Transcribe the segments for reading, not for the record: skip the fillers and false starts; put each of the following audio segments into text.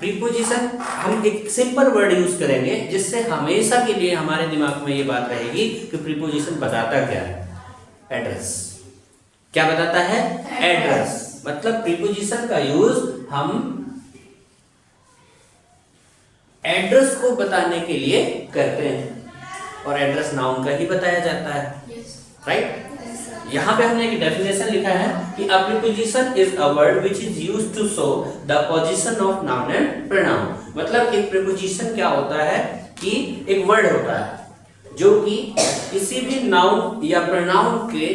Preposition हम एक simple word use करेंगे जिससे हमेशा के लिए हमारे दिमाग में ये बात रहेगी कि प्रीपोजिशन बताता क्या है, एड्रेस। क्या बताता है? एड्रेस। मतलब प्रीपोजिशन का यूज हम एड्रेस को बताने के लिए करते हैं, और एड्रेस नाउन का ही बताया जाता है, राइट? यहाँ पे हमने एक डेफिनेशन लिखा है कि a preposition is a word which is used to show the position of noun and pronoun. मतलब एक प्रीपोजिशन क्या होता है कि एक वर्ड होता है जो कि किसी भी नाउन या प्रोनाउन के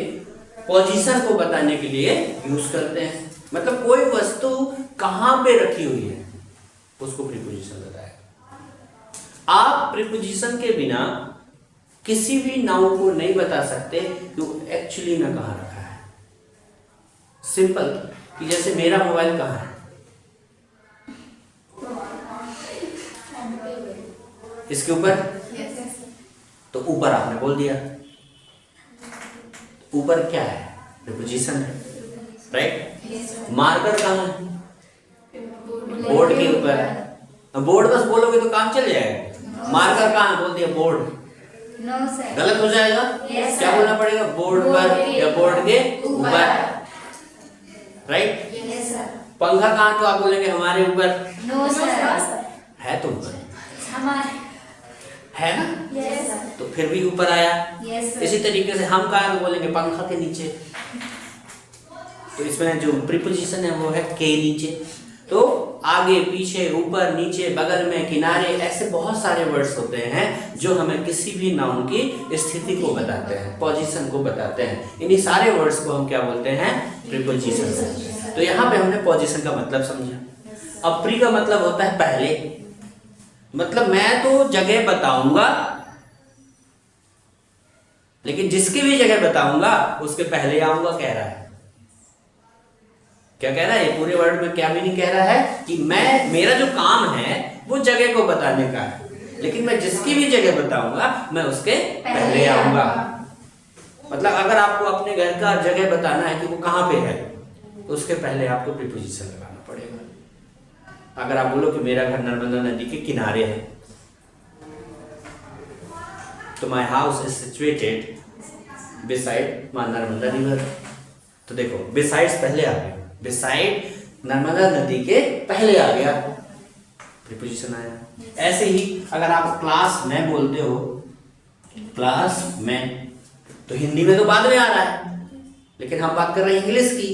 पोजीशन को बताने के लिए यूज करते हैं। मतलब कोई वस्तु कहाँ पे रखी हुई है उसको प्रीपोजिशन बताएगा। आप प्रीपोजिशन के बिना किसी भी नाउन को नहीं बता सकते कि वो एक्चुअली में कहाँ रखा है। सिंपल कि जैसे मेरा मोबाइल कहाँ है, इसके ऊपर, तो ऊपर आपने बोल दिया, ऊपर क्या है? प्रीपोजिशन है, राइट? मार्कर कहाँ है? बोर्ड के ऊपर। बोर्ड बस बोलोगे तो काम चल जाएगा। मार्कर कहाँ है? बोल दिया बोर्ड, गलत हो जाएगा। क्या बोलना पड़ेगा? बोर्ड पर या बोर्ड के ऊपर, राइट? पंखा कहाँ? तो आप बोलेंगे हमारे ऊपर। है तो ऊपर है ना, तो फिर भी ऊपर आया। इसी तरीके से हम कहाँ? तो बोलेंगे पंखा के नीचे। तो इसमें जो प्रीपोजिशन है वो है के नीचे। तो आगे पीछे ऊपर नीचे बगल में किनारे ऐसे बहुत सारे वर्ड्स होते हैं जो हमें किसी भी नाउन की स्थिति को बताते हैं, पोजीशन को बताते हैं। इन्हीं सारे वर्ड्स को हम क्या बोलते हैं? प्रीपोजिशन। तो यहाँ पे हमने पोजीशन का मतलब समझा। अब प्री का मतलब होता है पहले। मतलब मैं तो जगह बताऊंगा, लेकिन जिसकी भी जगह बताऊंगा उसके पहले आऊंगा, कह रहा है। क्या कह रहा है? पूरे वर्ड में क्या भी नहीं कह रहा है कि मेरा जो काम है वो जगह को बताने का है, लेकिन मैं जिसकी भी जगह बताऊंगा मैं उसके पहले आऊंगा। मतलब अगर आपको अपने घर का जगह बताना है कि वो कहाँ पे है, तो उसके पहले आपको प्रीपोजिशन लगाना पड़ेगा। अगर आप बोलो कि मेरा घर नर्मदा नदी के किनारे है, तो my house is situated beside Narmada river. तो देखो बिसाइड्स पहले आ गया, बिसाइड नर्मदा नदी के पहले आ गया, प्रीपोजिशन आया। ऐसे ही अगर आप क्लास में बोलते हो, क्लास में, तो हिंदी में तो बाद में आ रहा है, लेकिन हम बात कर रहे हैं इंग्लिश की,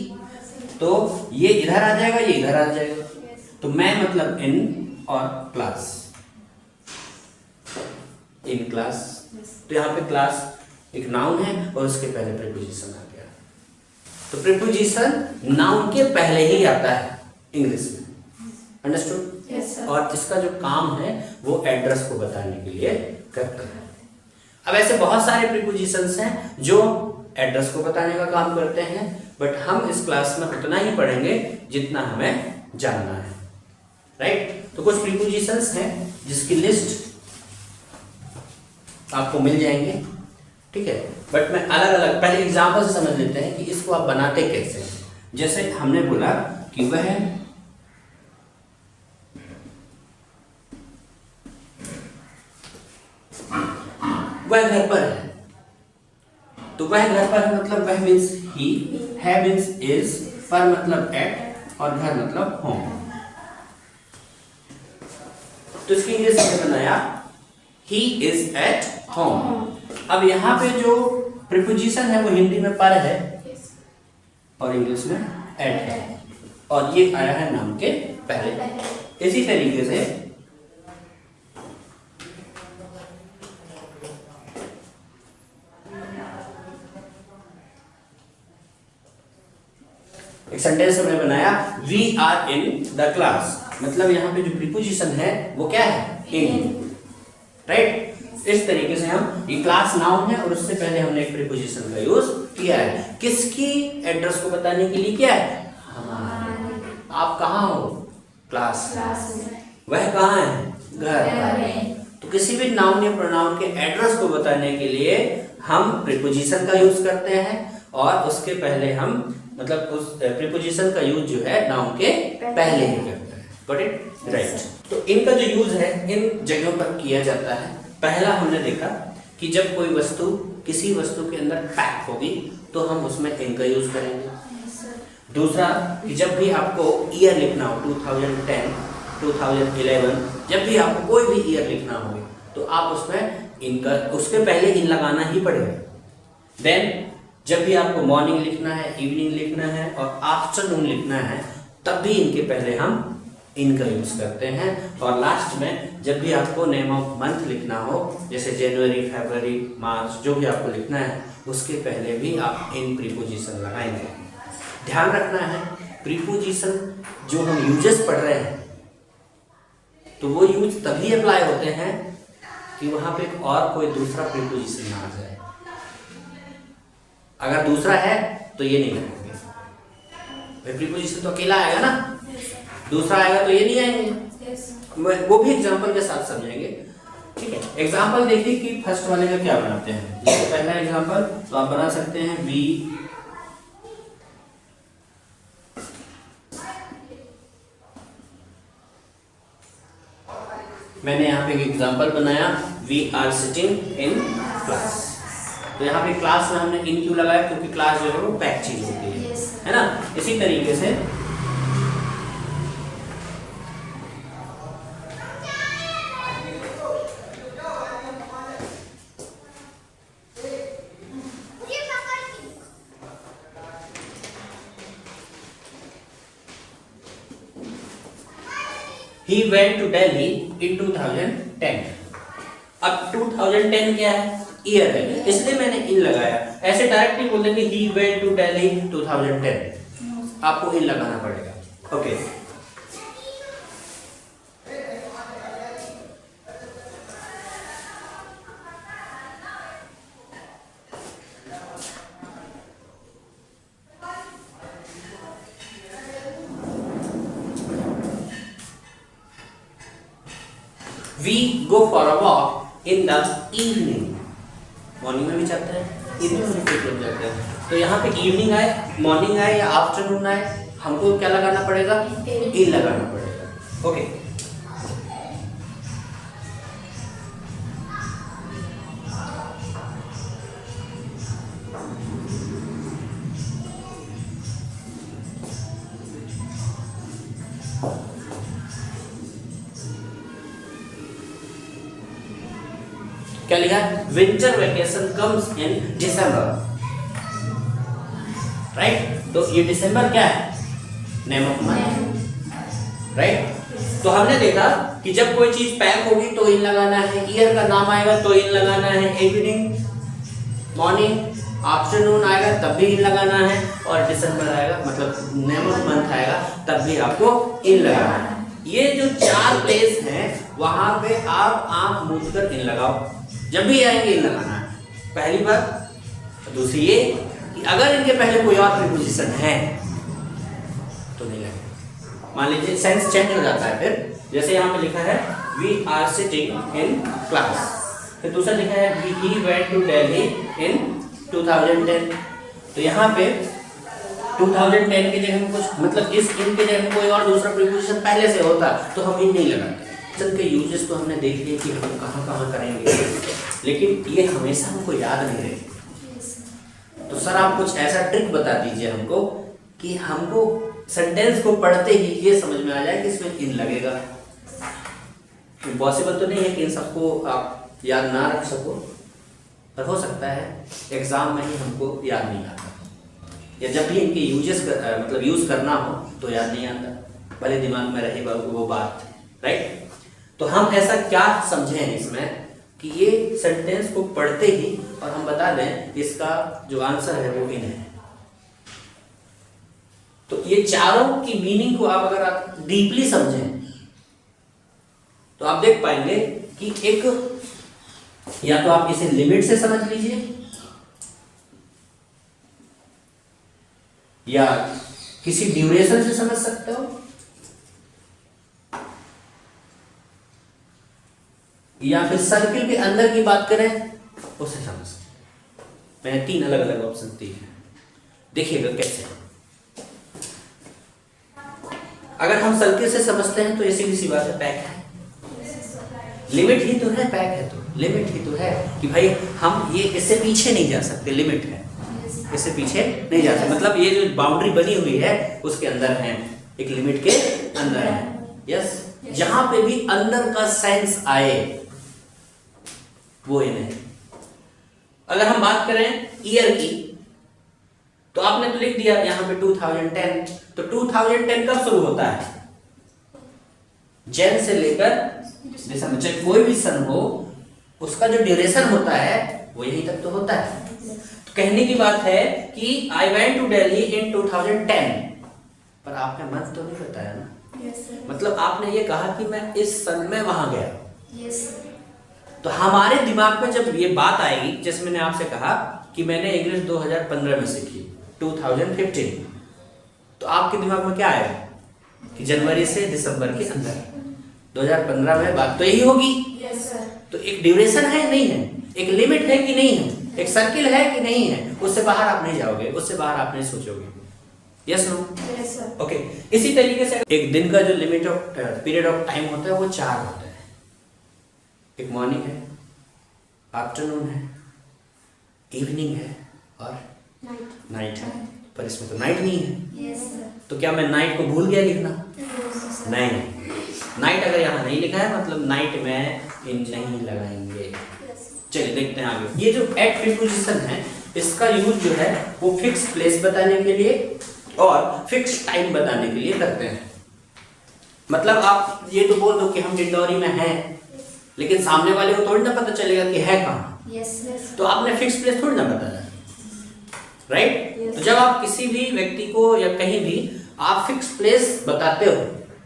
तो ये इधर आ जाएगा, ये इधर आ जाएगा। तो मैं मतलब इन और क्लास, इन क्लास। तो यहाँ पे क्लास एक नाउन है और उसके पहले प्रीपोजिशन आ गया। तो प्रीपोजिशन नाउन के पहले ही आता है इंग्लिश में, अंडरस्टूड? और इसका जो काम है वो एड्रेस को बताने के लिए करता है। अब ऐसे बहुत सारे प्रीपोजिशंस हैं जो एड्रेस को बताने का काम करते हैं, बट हम इस क्लास में उतना ही पढ़ेंगे जितना हमें जानना है, राइट? तो कुछ प्रीपोजिशंस हैं जिसकी लिस्ट आपको मिल जाएंगे, ठीक है? बट मैं अलग अलग पहले एग्जांपल से समझ लेते हैं कि इसको आप बनाते कैसे हैं। जैसे हमने बोला कि वह घर पर है, तो वह घर पर है मतलब वह मीन्स ही, है मीन्स इज, पर मतलब एट, और घर मतलब होम। तो इसकी इंग्लिश में बनाया ही इज एट होम। अब यहाँ पे जो प्रीपोजिशन है वो हिंदी में पर है और इंग्लिश में एट है, और ये आया है नाम के पहले। इसी तरीके से एक सेंटेंस हमने बनाया we are in the class, मतलब यहाँ पे जो प्रीपोजिशन है वो क्या है? In, right? इस तरीके से हम, ये क्लास नाउन है और उससे पहले हमने एक प्रीपोजिशन का यूज किया है। किसकी? एड्रेस को बताने के लिए। क्या है? हमारे। आप कहाँ हो? क्लास। वह कहाँ है? घर। तो किसी भी नाउन या प्रोनाउन के एड्रेस को बताने के लिए हम प्रीपोजिशन का यूज करते हैं, और उसके पहले हम मतलब उस प्रीपोजिशन का यूज जो है नाउन के पहले ही करते हैं। Got it? राइट। तो इनका जो यूज है इन जगहों पर किया जाता है। पहला हमने देखा कि जब कोई वस्तु किसी वस्तु के अंदर पैक होगी तो हम उसमें इन का यूज करेंगे। दूसरा कि जब भी आपको ईयर लिखना हो 2010, 2011, जब भी आपको कोई भी ईयर लिखना हो तो आप उसमें इनका उसके पहले इन लगाना ही पड़ेगा। देन जब भी आपको मॉर्निंग लिखना है, इवनिंग लिखना है और आफ्टरनून लिखना है तब भी इनके पहले हम इनका यूज करते हैं। और लास्ट में जब भी आपको नेम ऑफ मंथ लिखना हो, जैसे जनवरी, फरवरी, मार्च, जो भी आपको लिखना है उसके पहले भी आप इन प्रीपोजिशन लगाएंगे। ध्यान रखना है प्रीपोजिशन जो हम यूजेस पढ़ रहे हैं तो वो यूज तभी अप्लाई होते हैं कि वहां पे और कोई दूसरा प्रीपोजिशन ना आ जाए। अगर दूसरा है तो ये नहीं लगेंगे। प्रीपोजिशन तो अकेला आएगा ना, दूसरा आएगा तो ये नहीं आएंगे। वो भी एग्जांपल के साथ समझेंगे, ठीक है? एग्जांपल देखिए कि फर्स्ट वाले का क्या बनाते हैं। जैसे पहला एग्जांपल तो आप बना सकते हैं वी मैंने यहाँ पे एक एग्जांपल बनाया, we are sitting in class. तो यहाँ पे क्लास में हमने इन क्यों लगाया? क्योंकि क्लास जो है वो पैक चीज होती है ना। इसी तरीके से He went to Delhi in 2010। अब 2010 क्या है? ईयर है, इसलिए मैंने इन लगाया। ऐसे डायरेक्ट नहीं बोल देंगे he went to Delhi 2010, आपको इन लगाना पड़ेगा। Okay We go for a walk in the evening। Morning में भी जाते हैं, इवनिंग में भी जाते हैं। तो यहाँ पे इवनिंग आए, मॉर्निंग आए या आफ्टरनून आए, हमको क्या लगाना पड़ेगा? इन लगाना पड़ेगा। ओके क्या लिखा है? Winter vacation comes in December, right? तो ये दिसंबर क्या है? Name of month, right? तो हमने देखा कि जब कोई चीज पैक होगी तो इन लगाना है, ईयर का नाम आएगा तो इन लगाना है, इवनिंग, मॉर्निंग, आफ्टरनून आएगा तब भी इन लगाना है, और दिसंबर आएगा मतलब नेम ऑफ मंथ आएगा तब भी आपको इन लगाना है। ये जो चार प्लेस हैं वहां पे आप आंख मूंद कर इन लगाओ, जब भी आएंगे इन लगाना है। पहली बात। दूसरी ये कि अगर इनके पहले कोई और प्रीपोजिशन है तो नहीं लगेगा। मान लीजिए सेंस चेंज हो जाता है। फिर जैसे यहाँ पे लिखा है we are sitting in class, फिर दूसरा लिखा है he went to Delhi in 2010। तो यहाँ पे 2010 की जगह कुछ मतलब इस इन की जगह कोई और दूसरा प्रीपोजिशन पहले से होता तो हम इन नहीं लगाते। के यूजेस तो हमने देख लिए कि हम कहाँ करेंगे, लेकिन ये हमेशा हमको याद नहीं रहेगी। तो सर आप कुछ ऐसा ट्रिक बता दीजिए हमको कि हमको सेंटेंस को पढ़ते ही ये समझ में आ जाए कि इसमें इन लगेगा। इम्पॉसिबल तो नहीं है कि इन सबको आप याद ना रख सको, पर हो सकता है एग्जाम में ही हमको याद नहीं आता, या जब भी इनके मतलब यूज करना हो तो याद नहीं आता, भले दिमाग में रहे वो बात, राइट? तो हम ऐसा क्या समझें इसमें कि ये सेंटेंस को पढ़ते ही और हम बता दें इसका जो आंसर है वो इन है। तो ये चारों की मीनिंग को आप अगर आप डीपली समझें तो आप देख पाएंगे कि एक या तो आप इसे लिमिट से समझ लीजिए या किसी ड्यूरेशन से समझ सकते हो या फिर सर्किल के अंदर की बात करें उसे समझ सकते। मैंने 3 अलग अलग ऑप्शन दिए हैं, देखिएगा कैसे। अगर हम सर्किल से समझते हैं तो ये सीधी सी बात है, पैक है। लिमिट ही तो है, पैक है तो लिमिट ही तो है कि भाई हम ये इससे पीछे नहीं जा सकते, लिमिट है, इससे पीछे नहीं जा सकते। मतलब ये जो बाउंड्री बनी हुई है उसके अंदर है, एक लिमिट के अंदर है। यस, जहां पे भी अंदर का सेंस आए वो इन है। अगर हम बात करें ईयर की तो आपने तो लिख दिया यहाँ पे 2010, तो 2010 कब शुरू होता है? जैन से लेकर दिसंबर, चाहे कोई भी सन हो, उसका जो ड्यूरेशन होता है वो यहीं तक तो होता है। तो कहने की बात है कि I went to Delhi in 2010, पर आपने मंथ तो नहीं बताया ना। मतलब आपने ये कहा कि मैं इस सन में वहां गया। तो हमारे दिमाग में जब ये बात आएगी, जैसे मैंने आपसे कहा कि मैंने इंग्लिश 2015 में सीखी, 2015, तो आपके दिमाग में क्या आएगा कि जनवरी से दिसंबर के अंदर 2015 में, बात तो यही होगी। तो एक ड्यूरेशन है नहीं है, एक लिमिट है कि नहीं है, एक सर्किल है कि नहीं है, उससे बाहर आप नहीं जाओगे, उससे बाहर आप नहीं सोचोगे। Yes no? ओके। इसी तरीके से एक दिन का जो limit of period of time होता है वो 4 होता है। एक मॉर्निंग है, आफ्टरनून है, इवनिंग है और नाइट है। पर इसमें तो नाइट नहीं है। तो क्या मैं नाइट को भूल गया लिखना? नहीं, नाइट अगर यहाँ नहीं लिखा है मतलब नाइट में इन नहीं लगाएंगे। चलिए देखते हैं आगे। ये जो एट प्रीपोजिशन है इसका यूज जो है वो फिक्स प्लेस बताने के लिए और फिक्स टाइम बताने के लिए करते हैं। मतलब आप ये तो बोल दो कि हम डिंडोरी में हैं, लेकिन सामने वाले को थोड़ी ना पता चलेगा कि है कहाँ। तो आपने फिक्स प्लेस थोड़ी ना बताया, राइट? तो जब आप किसी भी व्यक्ति को या कहीं भी आप फिक्स प्लेस बताते हो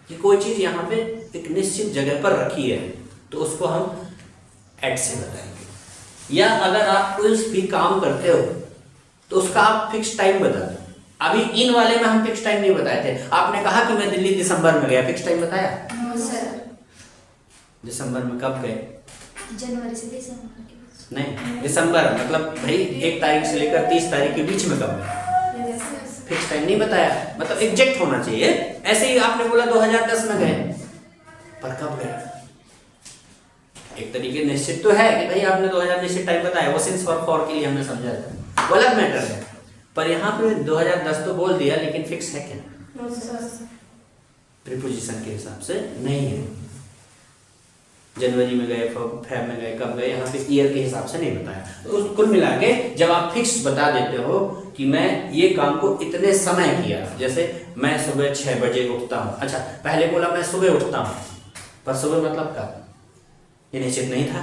कि कोई चीज यहाँ पे एक निश्चित जगह पर रखी है, तो उसको हम एट से बताएंगे। या अगर आप कोई भी काम करते हो तो उसका आप फिक्स टाइम बता दो। अभी इन वाले में हम फिक्स टाइम नहीं बताए थे। आपने कहा कि मैं दिल्ली दिसंबर में गया, फिक्स टाइम बताया? दिसंबर में कब गए? जनवरी से दिसंबर के नहीं, दिसंबर मतलब भाई 1 तारीख से लेकर 30 तारीख के बीच में कब गए? फिक्स टाइम नहीं बताया, मतलब एग्जैक्ट होना चाहिए। ऐसे ही आपने बोला 2010 में गए, पर कब गए? एक तरीके निश्चित तो है कि भाई आपने 2000 निश्चित टाइम बताया, वो सिंस और फॉर के लिए हमने समझा था, वो अलग मैटर है। पर यहाँ पे 2010 तो बोल दिया, लेकिन फिक्स है क्या? प्रीपोजिशन के हिसाब से नहीं है। जनवरी में गए, फेब में गए, कब गए, यहाँ पे ईयर के हिसाब से नहीं बताया। तो कुल मिला के जब आप फिक्स बता देते हो कि मैं ये काम को इतने समय किया, जैसे मैं सुबह 6 बजे उठता हूँ। अच्छा, पहले बोला मैं सुबह उठता हूँ, पर सुबह मतलब कब? ये निश्चित नहीं था।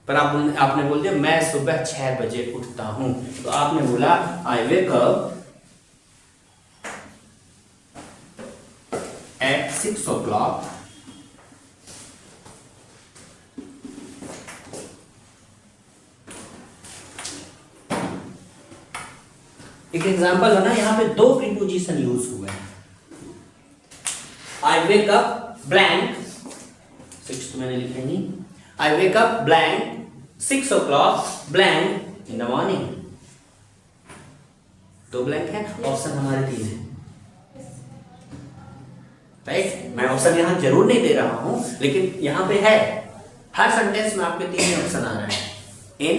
पर आपने बोल दिया मैं सुबह 6 बजे उठता हूँ, तो आपने बोला आई वेक अप एट 6 o'clock एक एग्जांपल है ना, यहाँ पे 2 प्रीपोजिशन यूज हुए हैं। आई वेक अप ब्लैंक, 6 तो मैंने लिखा नहीं। I wake up blank 6 o'clock blank in the morning. 2 blank है, ऑप्शन हमारे 3 है, राइट? मैं ऑप्शन यहाँ जरूर नहीं दे रहा हूं, लेकिन यहाँ पे है। हर सेंटेंस में आपके 3 ऑप्शन आ रहे हैं, इन,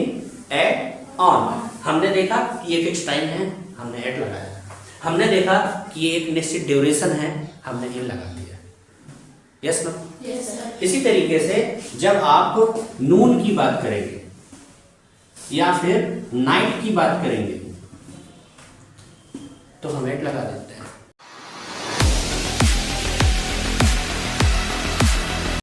एट, ऑन। हमने देखा कि ये फिक्स टाइम है, हमने एट लगाया। हमने देखा कि ये एक निश्चित ड्यूरेशन है, हमने इन लगा दिया। Yes no? इसी तरीके से जब आप नून की बात करेंगे या फिर नाइट की बात करेंगे तो हम एट लगा देते हैं।